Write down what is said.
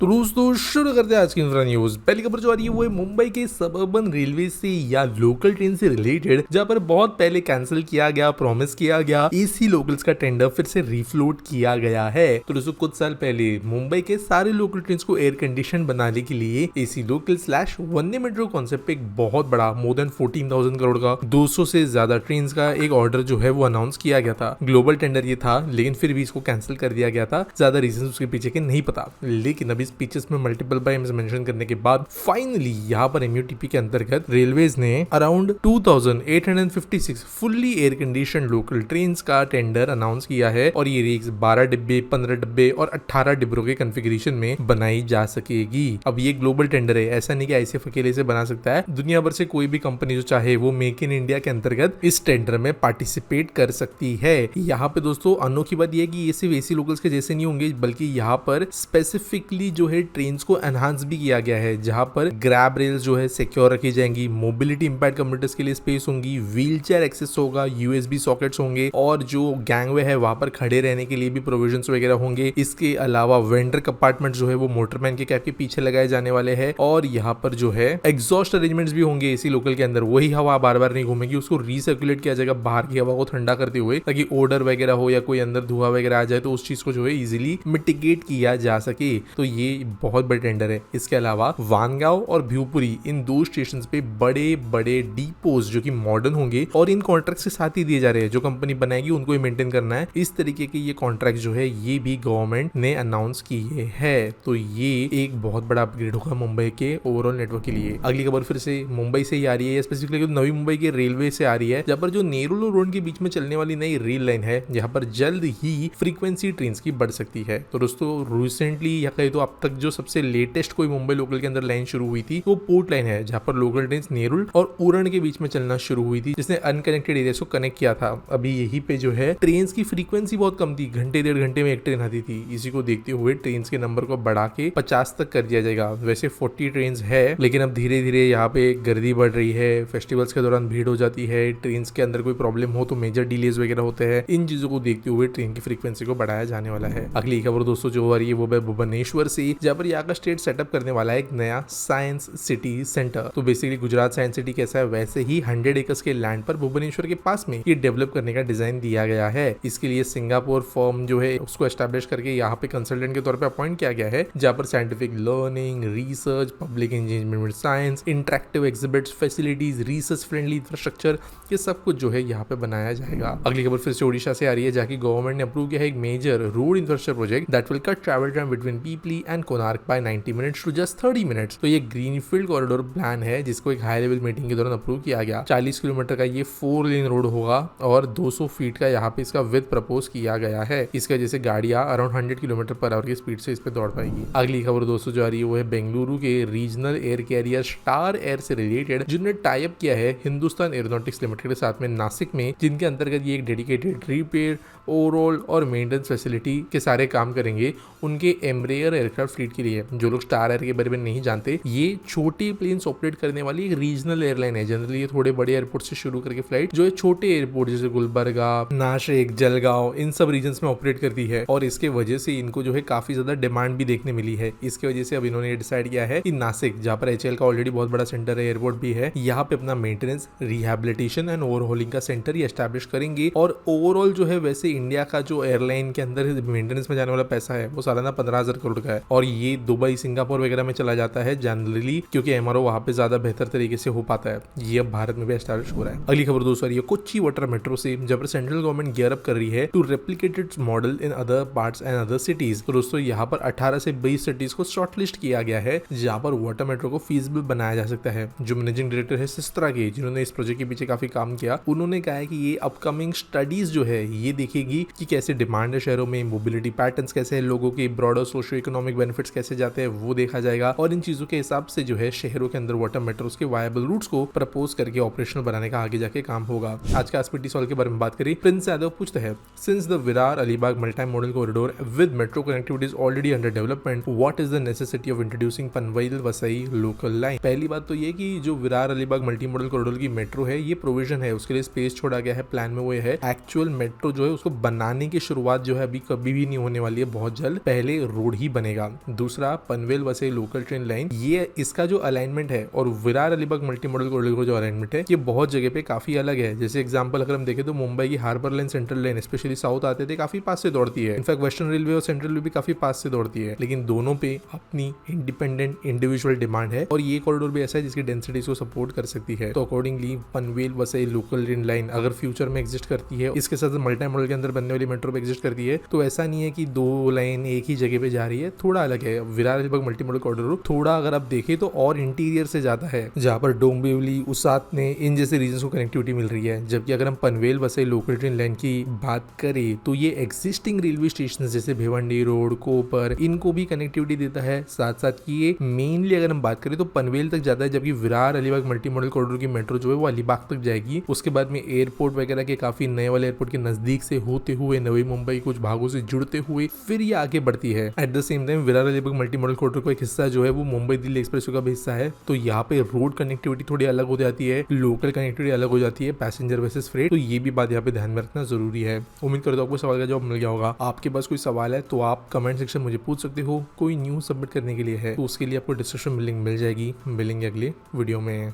तो दोस्तों शुरू करते हैं आज की इंफ्रा न्यूज। पहली खबर जो आ रही है वो है मुंबई के सबअर्बन रेलवे से या लोकल ट्रेन से रिलेटेड, जहां पर बहुत पहले कैंसिल किया गया, प्रॉमिस किया गया एसी लोकल्स का टेंडर फिर से रिफ्लोट किया गया है। तो दोस्तों कुछ साल पहले मुंबई के सारे लोकल ट्रेन को एयर कंडीशन बनाने के लिए एसी लोकल / वंदे मेट्रो कॉन्सेप्ट पे एक बहुत बड़ा मोर देन 14,000 करोड़ का 200 से ज्यादा ट्रेन का एक ऑर्डर जो है वो अनाउंस किया गया था। ग्लोबल टेंडर ये था, लेकिन फिर भी इसको कैंसिल कर दिया गया था। ज्यादा रीजन उसके पीछे के नहीं पता, लेकिन अभी स्पीचेस में मल्टीपल टाइम्स मेंशन करने के बाद फाइनली यहाँ पर एमयूटीपी के अंतर्गत रेलवेज ने around 2856 fully air condition local trains का टेंडर अनाउंस किया है और ये रेक्स 12 डिब्बे, 15 डिब्बे और 18 डिब्बों के कॉन्फ़िगरेशन में बनाई जा सकेगी। अब ये ग्लोबल टेंडर है, ऐसा नहीं कि आईसीएफ अकेले से बना सकता है। दुनिया भर से कोई भी कंपनी जो चाहे वो मेक इन इंडिया के अंतर्गत इस टेंडर में पार्टिसिपेट कर सकती है। यहाँ पे दोस्तों अनोखी बात यह है कि ये सिर्फ एसी लोकल्स के जैसे नहीं होंगे, बल्कि यहाँ पर स्पेसिफिकली जो है ट्रेन्स को एनहांस भी किया गया है, जहां पर ग्रैब रेल्स जो है सिक्योर रखी जाएंगी, मोबिलिटी इंपैक्ट कम्यूटर्स के लिए स्पेस होंगी, व्हील चेयर एक्सेस होगा, यूएसबी सॉकेट्स होंगे और जो गैंगवे है वहां पर खड़े रहने के लिए भी प्रोविजंस वगैरह होंगे। इसके अलावा वेंडर कंपार्टमेंट जो है वो मोटरमैन के कैब के पीछे लगाए जाने वाले हैं और यहाँ पर जो है एग्जॉस्ट अरेंजमेंट्स भी होंगे एसी लोकल के अंदर। वही हवा बार बार नहीं घूमेगी, उसको रीसर्कुलेट किया जाएगा बाहर की हवा को ठंडा करते हुए, ताकि ओडर वगैरह हो या कोई अंदर धुआं वगैरह आ जाए तो उस चीज को जो है इजिली मिटिगेट किया जा सके। तो ये बहुत बड़े टेंडर है। इसके अलावा वानगांव और भिवपुरी इन दो स्टेशन पे बड़े बड़े डीपोज जो कि मॉडर्न होंगे और इन कॉन्ट्रैक्ट के साथ ही दिए जा रहे हैं। जो कंपनी बनाएगी उनको ही मेंटेन करना है। इस तरीके के ये कॉन्ट्रैक्ट जो है ये भी गवर्नमेंट ने अनाउंस किए हैं। तो ये एक बहुत बड़ा अपग्रेड होगा मुंबई के ओवरऑल नेटवर्क के लिए। अगली खबर फिर से मुंबई से ही आ रही है, स्पेसिफिकली नवी मुंबई के रेलवे से आ रही है, जहां पर जो नेरुल रोड के बीच में चलने वाली नई रेल लाइन है, यहाँ पर जल्द ही फ्रीक्वेंसी ट्रेन की बढ़ सकती है। तो दोस्तों रिसेंटली या कहीं तो अब तक जो सबसे लेटेस्ट कोई मुंबई लोकल के अंदर लाइन शुरू हुई थी वो पोर्ट लाइन है, जहां पर लोकल ट्रेन नेरुल और उरण के बीच में चलना शुरू हुई थी, जिसने अनकनेक्टेड एरिया को कनेक्ट किया था। अभी यही पे जो है ट्रेन की फ्रीक्वेंसी बहुत कम थी, घंटे 1.5 घंटे में एक ट्रेन आती थी। इसी को देखते हुए ट्रेन के नंबर को बढ़ा के 50 तक कर दिया जाएगा। वैसे 40 ट्रेन है, लेकिन अब धीरे धीरे यहाँ पे गर्दी बढ़ रही है, फेस्टिवल्स के दौरान भीड़ हो जाती है, ट्रेन के अंदर कोई प्रॉब्लम हो तो मेजर डिलेज वगैरह होते हैं। इन चीजों को देखते हुए ट्रेन की फ्रीक्वेंसी को बढ़ाया जाने वाला है। अगली खबर दोस्तों जो आ रही है वो है भुवनेश्वर से, जहाँ पर यहाँ का स्टेट सेटअप करने वाला है एक नया साइंस सिटी सेंटर। तो बेसिकली गुजरात साइंस सिटी कैसा है वैसे ही 100 एकर्स के लैंड पर भुवनेश्वर के पास में ये डेवलप करने का डिजाइन दिया गया है। इसके लिए सिंगापुर फर्म जो है उसको एस्टैब्लिश करके यहाँ पे कंसल्टेंट के तौर पे अपॉइंट किया गया है, जहाँ पर scientific learning, research, public engineering, science, interactive exhibits, facilities, research friendly infrastructure, ये सब कुछ जो है यहाँ पे बनाया जाएगा। अगली खबर फिर से ओडिशा से आ रही है, जहाँ की गवर्नमेंट ने अप्रूव किया है एक major road infrastructure project that will cut travel time between Pipli and Konark by 90 minutes to just 30 minutes. तो ये ग्रीनफील्ड कॉरिडोर प्लान है, जिसको एक हाई लेवल मीटिंग के दौरान अप्रूव किया गया। 40 किलोमीटर का ये 4 लेन रोड होगा और 200 फीट का यहाँ पे इसका विड्थ प्रपोज किया गया है। इसका जैसे गाड़ियां अराउंड 100 किलोमीटर पर आवर की स्पीड से इस पे दौड़ पाएगी। अगली खबर दोस्तों जो आ रही है वो है बेंगलुरु के regional air carrier Star Air से रिलेटेड, जिन्होंने टाई अप किया है हिंदुस्तान एरोनॉटिक्स लिमिटेड के साथ में नासिक में, जिनके अंतर्गत ये एक डेडिकेटेड रिपेयर, ओवरऑल और मेंटेनेंस फैसिलिटी के सारे काम करेंगे उनके एम्ब्रेयर एयरक्राफ्ट फ्लीट के लिए। जो लोग स्टार एयर के बारे में नहीं जानते, ये छोटे प्लेन्स ऑपरेट करने वाली एक रीजनल एयरलाइन है। जनरली ये थोड़े बड़े एयरपोर्ट से शुरू करके फ्लाइट जो है छोटे एयरपोर्ट जैसे गुलबर्गा, नासिक, जलगांव, इन सब रीजन में ऑपरेट करती है और इसके वजह से इनको जो है काफी ज्यादा डिमांड भी देखने मिली है। इसकी वजह से अब इन्होंने डिसाइड किया है कि नासिक, जहाँ पर एचएएल का ऑलरेडी बहुत बड़ा सेंटर है, एयरपोर्ट भी है, यहाँ पे अपना मेंटेनेंस, रिहैबिलिटेशन एंड ओवरहॉलिंग का सेंटर ही एस्टैब्लिश करेंगे। और ओवरऑल जो है वैसे इंडिया का जो एयरलाइन के अंदर मेंटेनेंस में जाने वाला पैसा है वो सालाना 15,000 करोड़ का है और ये दुबई, सिंगापुर वगैरह में चला जाता है जनरली, क्योंकि एमआरओ वहां पे ज्यादा बेहतर तरीके से हो पाता है। ये अब भारत में भी एस्टैब्लिश हो रहा है। अगली खबर दोस्तों ये कोच्चि वाटर मेट्रो से, जब पर सेंट्रल गवर्नमेंट गियर अप कर रही है to replicate its model in other parts and other cities. तो दोस्तों यहाँ पर 18 से 20 सिटीज को शॉर्टलिस्ट किया गया है, जहाँ पर वाटर मेट्रो को फीजिबल बनाया जा सकता है। जो मैनेजिंग डायरेक्टर है सिस्त्रा के, जिन्होंने इस प्रोजेक्ट के पीछे काफी काम किया, उन्होंने कहा है कि ये अपकमिंग स्टडीज जो है ये देखेगी कि कैसे डिमांड है शहरों में, मोबिलिटी पैटर्न्स कैसे है, लोगों के ब्रॉडर सोशियो इकोनॉमिक बेनिफिट्स कैसे जाते हैं वो देखा जाएगा और इन चीजों के हिसाब से जो है शहरों के अंदर वाटर मेट्रोस के वायबल रूट्स को प्रपोज करके ऑपरेशनल बनाने का आगे जाके काम होगा। आज का एसपीटी सॉल्व के बारे में बात करें, प्रिंस यादव पूछते हैं, since the Virar Alibag multi modal corridor with metro connectivity is already under development, what is the necessity of introducing Panvel Vasai local line. पहली बात तो ये कि जो Virar Alibag multi modal corridor की मेट्रो है ये प्रोविजन है, उसके लिए स्पेस छोड़ा गया है प्लान में, वो है एक्चुअल मेट्रो जो है उसको बनाने की शुरुआत जो है अभी कभी भी नहीं होने वाली है, बहुत जल्द पहले रोड ही बनेगा। दूसरा Panvel Vasai local train line, ये इसका जो अलाइनमेंट है और Virar Alibag multi modal corridor का जो अलाइनमेंट है ये बहुत जगह पे काफी अलग है। जैसे एग्जांपल अगर हम देखें तो मुंबई की harbour line, central line specially south आते थे काफी पास से दौड़ती है। इनफैक्ट वेस्टर्न रेलवे और सेंट्रल रेलवे भी काफी पास से दौड़ती है, लेकिन दोनों पे अपनी इंडिपेंडेंट इंडिविजुअल डिमांड है और ये कॉरिडोर भी ऐसा है जिसकी डेंसिटी को सपोर्ट कर सकती है। तो accordingly Panvel Vasai local train line अगर फ्यूचर में एग्जिस्ट करती है, इसके साथ मल्टी मॉडल के अंदर बनने वाली मेट्रो पे एग्जिस्ट करती है, तो ऐसा नहीं है कि दो लाइन एक ही जगह पे जा रही है, थोड़ा अलग है। Virar Alibag multi modal corridor थोड़ा अगर आप देखें तो और इंटीरियर से जाता है, जहाँ पर डोंबिवली, उसात ने इन जैसे रीजन को कनेक्टिविटी मिल रही है। जबकि अगर हम Panvel Vasai local train line की बात करें तो ये एग्जिस्टिंग रेलवे स्टेशन जैसे भिवंडी रोड, कोपर, इनको भी कनेक्टिविटी देता है। साथ साथ की ये मेनली अगर हम बात करें तो पनवेल तक जाता है, जबकि Virar Alibag multi modal corridor की मेट्रो जो है वो अलीबाग तक जाएगी। उसके बाद में एयरपोर्ट वगैरह के काफी नए वाले एयरपोर्ट के नजदीक से होते हुए नवी मुंबई कुछ भागों से जुड़ते हुए फिर ये आगे बढ़ती है। At the same time Virar Alibag multi modal corridor का एक हिस्सा जो है वो मुंबई दिल्ली एक्सप्रेसवे का भी हिस्सा है, तो यहाँ पे रोड कनेक्टिविटी थोड़ी अलग हो जाती है, लोकल कनेक्टिविटी अलग हो जाती है, पैसेंजर वर्सेस फ्रेट। तो ये भी बात यहाँ पे ध्यान में रखना जरूरी है। उम्मीद करता हूँ आपको सवाल का जवाब मिल गया होगा। आपके पास कोई सवाल है तो आप कमेंट सेक्शन मुझे पूछ सकते हो। कोई न्यूज सबमिट करने के लिए है तो उसके लिए आपको डिस्क्रिप्शन में लिंक मिल जाएगी। मिलेंगे अगले वीडियो में।